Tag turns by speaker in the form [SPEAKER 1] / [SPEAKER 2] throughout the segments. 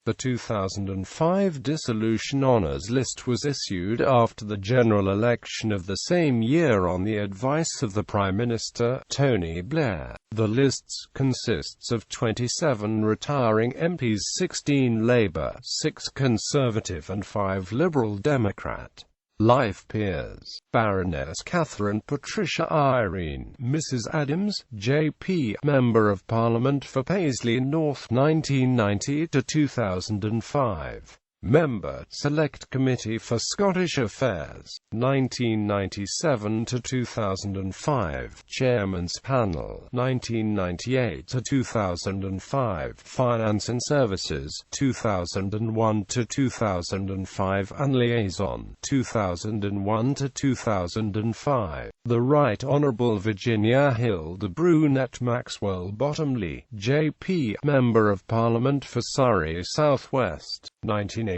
[SPEAKER 1] The 2005 Dissolution Honours list was issued after the general election of the same year on the advice of the Prime Minister, Tony Blair. The list consists of 27 retiring MPs, 16 Labour, 6 Conservative and 5 Liberal Democrat. Life peers: Baroness Catherine Patricia Irene, Mrs. Adams, J.P., Member of Parliament for Paisley North 1990 to 2005. Member, Select Committee for Scottish Affairs, 1997 to 2005. Chairman's Panel, 1998 to 2005. Finance and Services, 2001 to 2005, and Liaison, 2001 to 2005. The Right Honourable Virginia Hilda Brunette Maxwell Bottomley, J.P., Member of Parliament for Surrey South West, 1984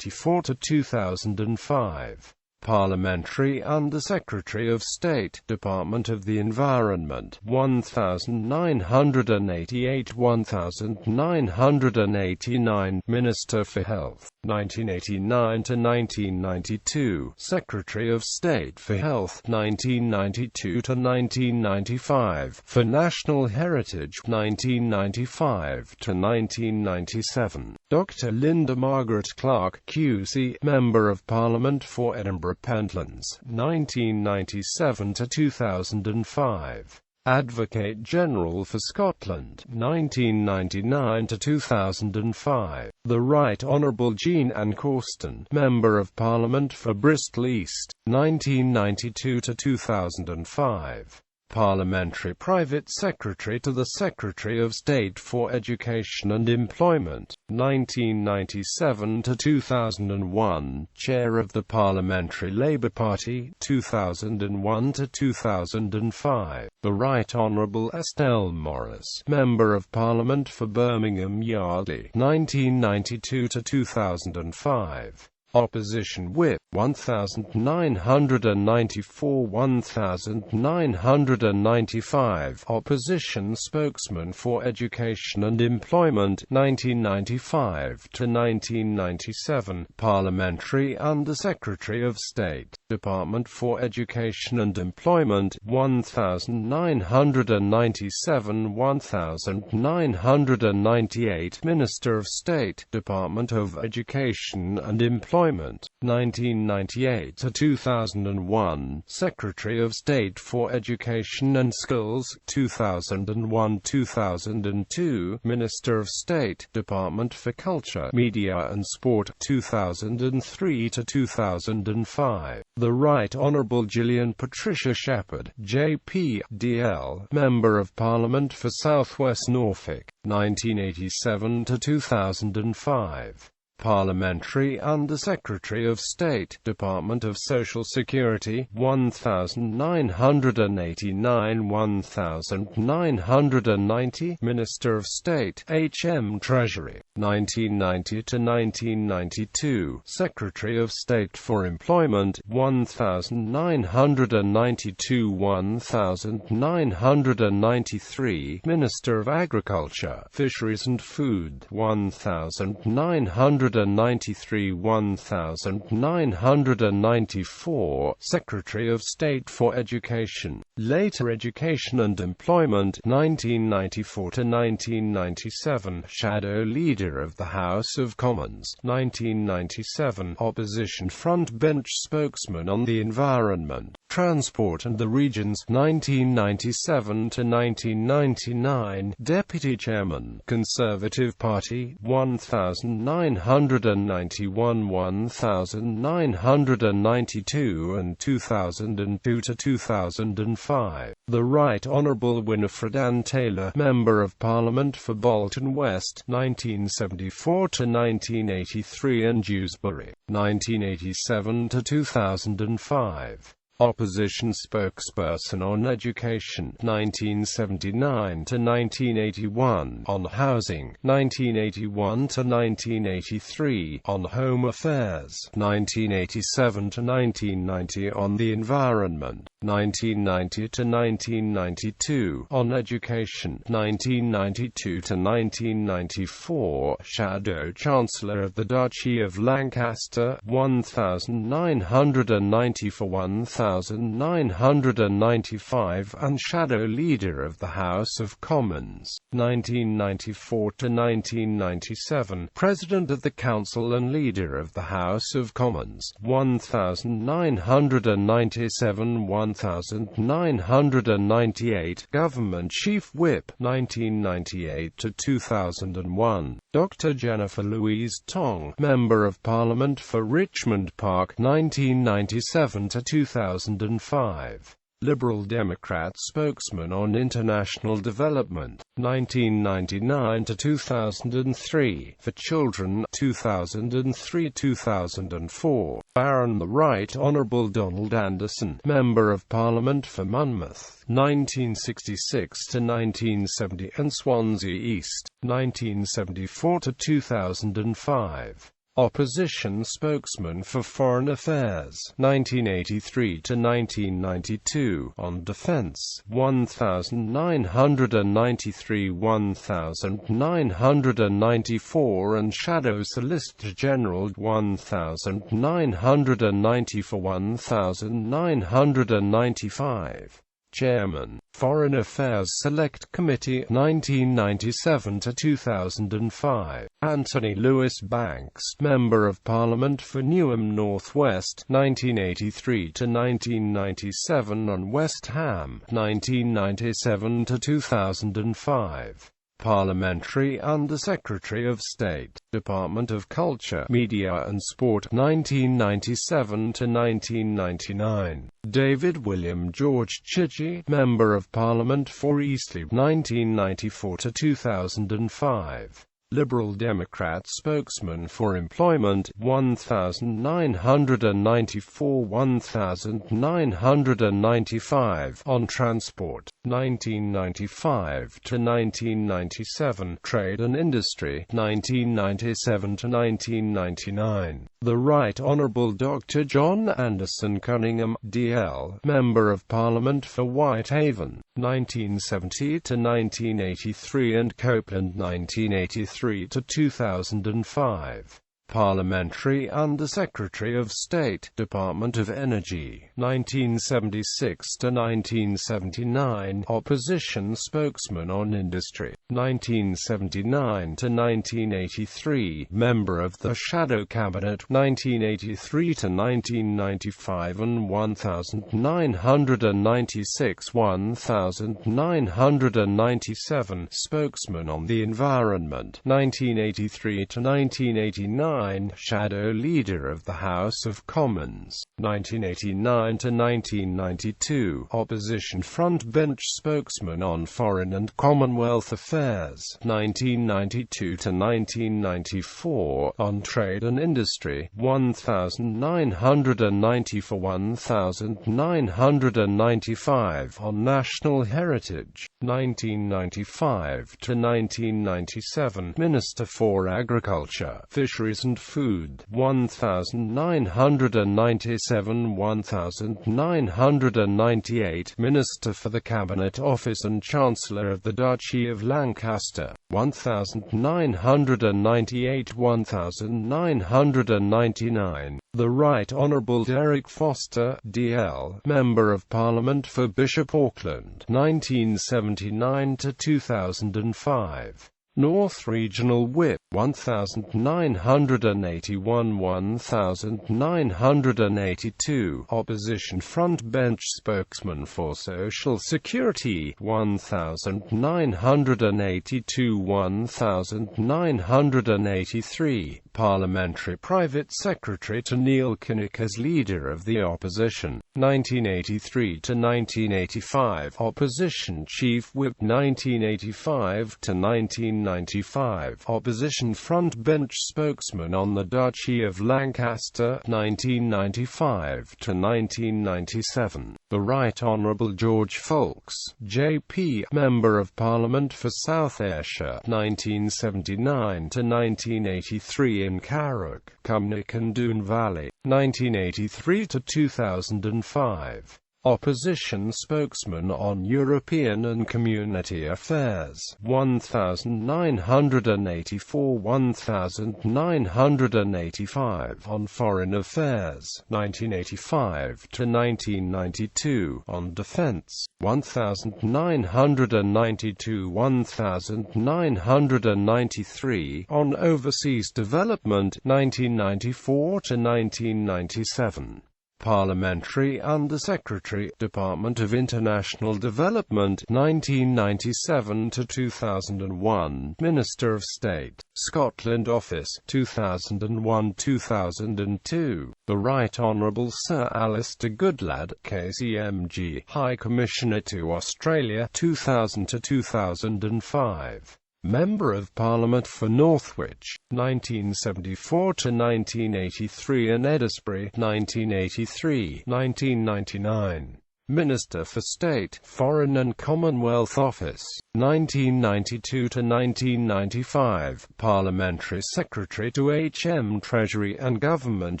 [SPEAKER 1] to 2005. Parliamentary Under Secretary of State, Department of the Environment, 1988–1989. Minister for Health, 1989 to 1992. Secretary of State for Health, 1992 to 1995. For National Heritage, 1995 to 1997. Dr. Linda Margaret Clark, QC, Member of Parliament for Edinburgh Pentlands, 1997 to 2005. Advocate General for Scotland, 1999 to 2005. The Right Honourable Jean Ann Corston, Member of Parliament for Bristol East, 1992 to 2005. Parliamentary Private Secretary to the Secretary of State for Education and Employment, 1997 to 2001. Chair of the Parliamentary Labour Party, 2001 to 2005. The Right Honourable Estelle Morris, Member of Parliament for Birmingham Yardley, 1992 to 2005. Opposition Whip, 1994–1995. Opposition Spokesman for Education and Employment, 1995 to 1997. Parliamentary Under Secretary of State, Department for Education and Employment, 1997–1998. Minister of State, Department of Education and Employment, 1998 to 2001. Secretary of State for Education and Skills, 2001–2002. Minister of State, Department for Culture, Media and Sport, 2003 to 2005. The Right Honourable Gillian Patricia Shepherd, J.P., D.L., Member of Parliament for South West Norfolk, 1987 to 2005. Parliamentary Under Secretary of State, Department of Social Security, 1989–1990. Minister of State, H.M. Treasury, 1990 to 1992. Secretary of State for Employment, 1992–1993. Minister of Agriculture, Fisheries and Food, 1993–1994. Secretary of State for Education, Later Education and Employment, 1994–1997. Shadow Leader of the House of Commons, 1997. Opposition Front Bench Spokesman on the Environment, Transport and the Regions, 1997–1999. Deputy Chairman, Conservative Party, 1991–1992 and 2002 to 2005. The Right Honourable Winifred Ann Taylor, Member of Parliament for Bolton West, 1974 to 1983 and Dewsbury, 1987 to 2005. Opposition spokesperson on education, 1979 to 1981, on housing, 1981 to 1983, on home affairs, 1987 to 1990, on the environment, 1990 to 1992, on education, 1992 to 1994, Shadow Chancellor of the Duchy of Lancaster, 1990 for 1995, and Shadow Leader of the House of Commons, 1994 to 1997, President of the Council and Leader of the House of Commons, 1997 1998, Government Chief Whip, 1998 to 2001, Dr. Jennifer Louise Tong, Member of Parliament for Richmond Park, 1997 to 2005. Liberal Democrat spokesman on international development, 1999 to 2003, for children, 2003-2004. Baron the Right Honourable Donald Anderson, Member of Parliament for Monmouth, 1966 to 1970, and Swansea East, 1974 to 2005. Opposition spokesman for Foreign Affairs, 1983 to 1992, on defense, 1993-1994, and Shadow Solicitor General, 1990 for 1995. Chairman, Foreign Affairs Select Committee, 1997 to 2005. Anthony Lewis Banks, Member of Parliament for Newham North West, 1983 to 1997, on West Ham, 1997 to 2005. Parliamentary Under-Secretary of State, Department of Culture, Media and Sport, 1997 to 1999. David William George Chidgey, Member of Parliament for Eastleigh, 1994 to 2005. Liberal Democrat spokesman for employment, 1994-1995, on transport, 1995 to 1997, trade and industry, 1997 to 1999. The Right Honourable Dr. John Anderson Cunningham, DL, Member of Parliament for Whitehaven, 1970 to 1983, and Copeland, 1983 to 2005. Parliamentary Under-Secretary of State, Department of Energy, 1976 to 1979, Opposition Spokesman on Industry, 1979 to 1983, Member of the Shadow Cabinet, 1983 to 1995, and 1996-1997, Spokesman on the Environment, 1983 to 1989, Shadow Leader of the House of Commons, 1989 to 1992, Opposition Frontbench Spokesman on Foreign and Commonwealth Affairs, 1992 to 1994, on Trade and Industry, 1990 for 1995, on National Heritage, 1995 to 1997, Minister for Agriculture, Fisheries and Food, 1997-1998, Minister for the Cabinet Office and Chancellor of the Duchy of Lancaster, 1998-1999. The Right Honourable Derek Foster, DL, Member of Parliament for Bishop Auckland, 1979 to 2005. North Regional Whip, 1981-1982, Opposition Frontbench Spokesman for Social Security, 1982-1983, Parliamentary Private Secretary to Neil Kinnock as Leader of the Opposition, 1983-1985, Opposition Chief Whip, 1985-19 1995, opposition front-bench spokesman on the Duchy of Lancaster, 1995 to 1997. The Right Honourable George Foulkes, JP, Member of Parliament for South Ayrshire, 1979 to 1983 in Carrick, Cumnock and Doon Valley, 1983 to 2005. Opposition spokesman on European and Community Affairs, 1984–1985 on Foreign Affairs, 1985 to 1992 on Defence, 1992–1993 on Overseas Development, 1994 to 1997. Parliamentary Under-Secretary, Department of International Development, 1997 to 2001, Minister of State, Scotland Office, 2001–2002. The Right Honourable Sir Alistair Goodlad, KCMG, High Commissioner to Australia, 2000 to 2005. Member of Parliament for Northwich, 1974 to 1983 and Eddisbury, 1983–1999. Minister for State, Foreign and Commonwealth Office, 1992 to 1995, Parliamentary Secretary to HM Treasury and Government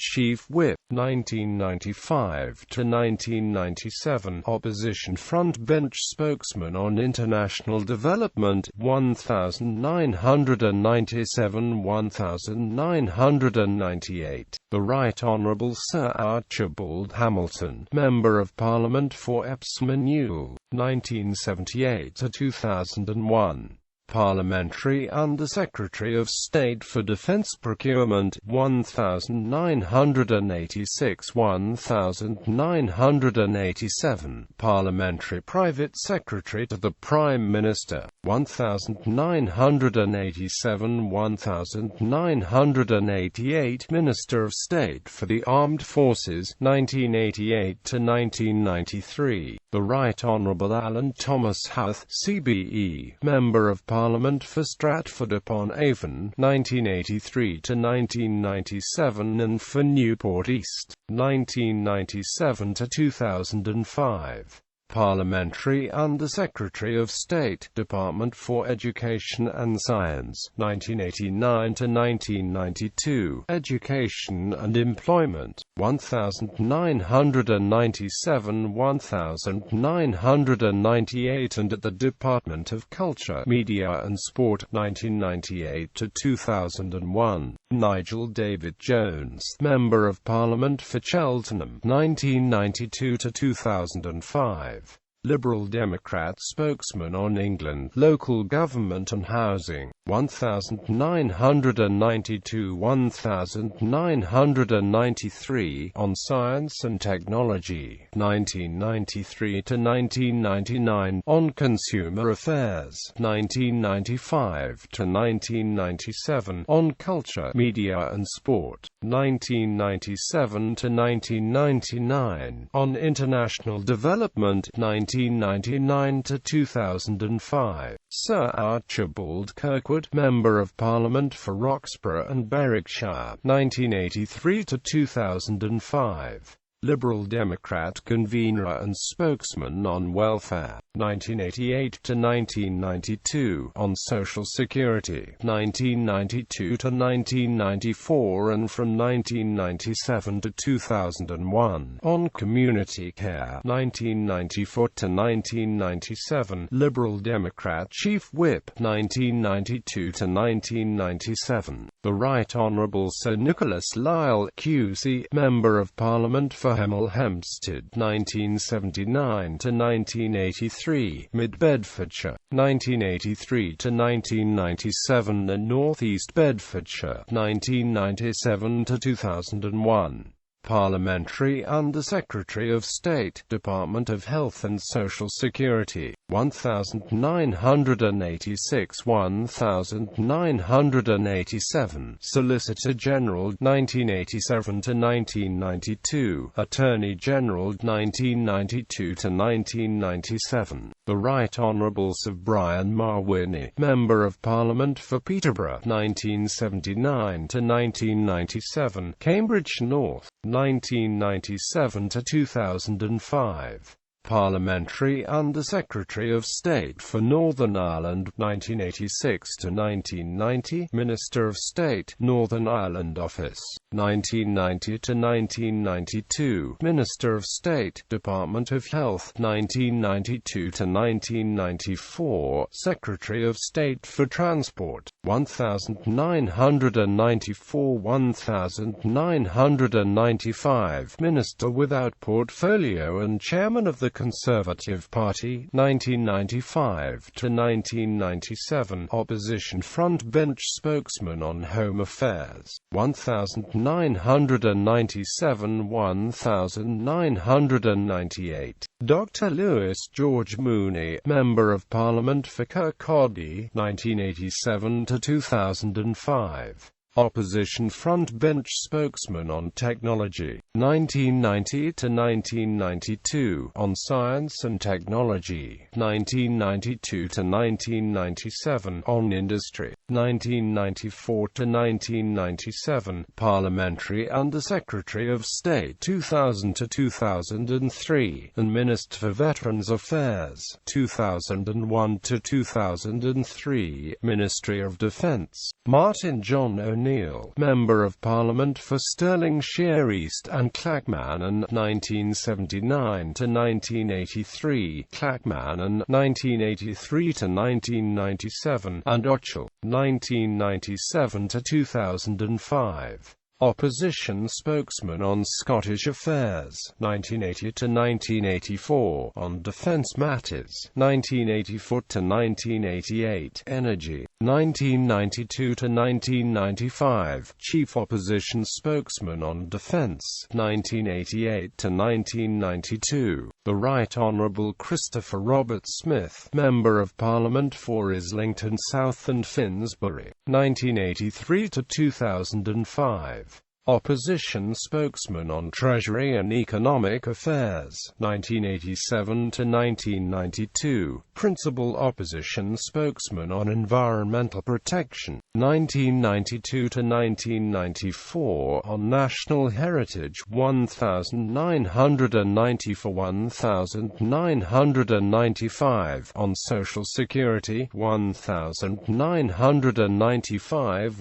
[SPEAKER 1] Chief Whip, 1995 to 1997, Opposition Front Bench Spokesman on International Development, 1997–1998. The Right Honourable Sir Archibald Hamilton, Member of Parliament for Epsom and Ewell, 1978 to 2001. Parliamentary Under-Secretary of State for Defence Procurement, 1986–1987, Parliamentary Private Secretary to the Prime Minister, 1987–1988, Minister of State for the Armed Forces, 1988–1993. The Right Honourable Alan Thomas Howth, CBE, Member of Parliament for Stratford-upon-Avon, 1983–1997 and for Newport East, 1997–2005. Parliamentary Under-Secretary of State, Department for Education and Science, 1989–1992, Education and Employment, 1997–1998 and at the Department of Culture, Media and Sport, 1998–2001. Nigel David Jones, Member of Parliament for Cheltenham, 1992–2005. Liberal Democrat spokesman on England, local government and housing, 1992–1993, on science and technology, 1993–1999, on consumer affairs, 1995–1997, on culture, media and sport, 1997–1999, on international development, 1999–2005. Sir Archibald Kirkwood, Member of Parliament for Roxburgh and Berwickshire, 1983–2005. Liberal Democrat convener and spokesman on welfare, 1988–1992, on Social Security, 1992–1994 and from 1997–2001, on Community Care, 1994–1997, Liberal Democrat Chief Whip, 1992–1997. The Right Honourable Sir Nicholas Lyle, QC, Member of Parliament for Hemel Hempstead, 1979–1983, Mid-Bedfordshire, 1983–1997 and North East Bedfordshire, 1997–2001. Parliamentary Under-Secretary of State, Department of Health and Social Security, 1986 1987, Solicitor General 1987 to 1992, Attorney General 1992 to 1997. The Right Honourable Sir Brian Mawhinney, Member of Parliament for Peterborough 1979 to 1997, Cambridge North 1997 to 2005. Parliamentary Under-Secretary of State for Northern Ireland 1986 to 1990, Minister of State, Northern Ireland Office 1990 to 1992, Minister of State, Department of Health 1992 to 1994, Secretary of State for Transport 1994 1995, Minister without portfolio and Chairman of the Conservative Party 1995 to 1997, Opposition Front Bench Spokesman on Home Affairs 1997 1998. Dr. Lewis George Mooney, Member of Parliament for Kirkcaldy 1987 to 2005. Opposition Front Bench Spokesman on Technology, 1990 to 1992, on Science and Technology, 1992 to 1997, on Industry, 1994 to 1997, Parliamentary Under-Secretary of State 2000 to 2003, and Minister for Veterans Affairs, 2001 to 2003, Ministry of Defence, Martin John O'Neill, Member of Parliament for Stirlingshire East and Clackmannan 1979 to 1983, Clackmannan 1983 to 1997, and Ochil 1997 to 2005. Opposition Spokesman on Scottish Affairs, 1980 to 1984, on Defence Matters, 1984 to 1988, Energy, 1992 to 1995, Chief Opposition Spokesman on Defence, 1988 to 1992, the Right Honourable Christopher Robert Smith, Member of Parliament for Islington South and Finsbury, 1983 to 2005. Opposition Spokesman on Treasury and Economic Affairs, 1987 to 1992, Principal Opposition Spokesman on Environmental Protection, 1992 to 1994, on National Heritage, 1994 1995, on Social Security, 1995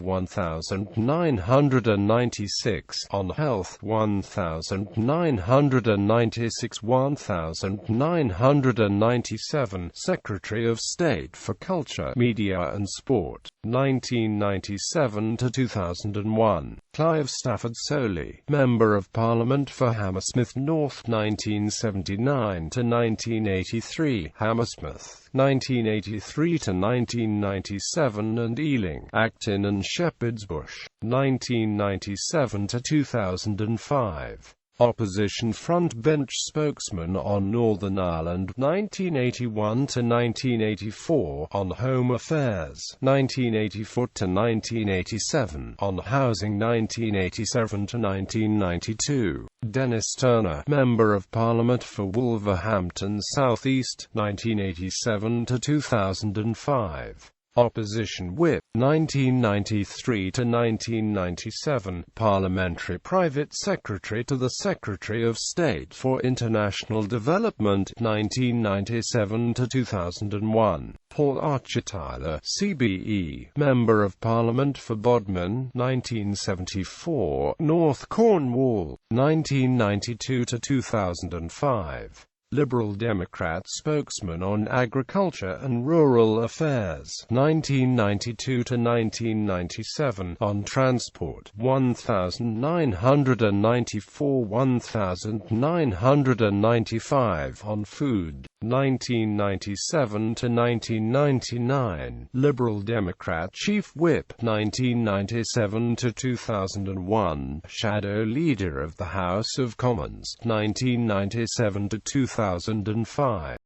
[SPEAKER 1] 1996, on Health, 1996 1997, Secretary of State for Culture, Media and Sport, 1997 to 2001, Clive Stafford Soley, Member of Parliament for Hammersmith North, 1979 to 1983, Hammersmith, 1983 to 1997, and Ealing, Acton and Shepherd's Bush, 1997 to 2005. Opposition Front Bench Spokesman on Northern Ireland, 1981 to 1984, on Home Affairs, 1984 to 1987, on Housing, 1987 to 1992. Dennis Turner, Member of Parliament for Wolverhampton South East, 1987 to 2005. Opposition Whip, 1993 to 1997, Parliamentary Private Secretary to the Secretary of State for International Development, 1997 to 2001. Paul Archer-Tyler, CBE, Member of Parliament for Bodmin, 1974, North Cornwall, 1992 to 2005. Liberal Democrat Spokesman on Agriculture and Rural Affairs, 1992 to 1997, on Transport, 1994 1995, on Food, 1997 to 1999, Liberal Democrat Chief Whip, 1997 to 2001, Shadow Leader of the House of Commons, 1997 to 2005.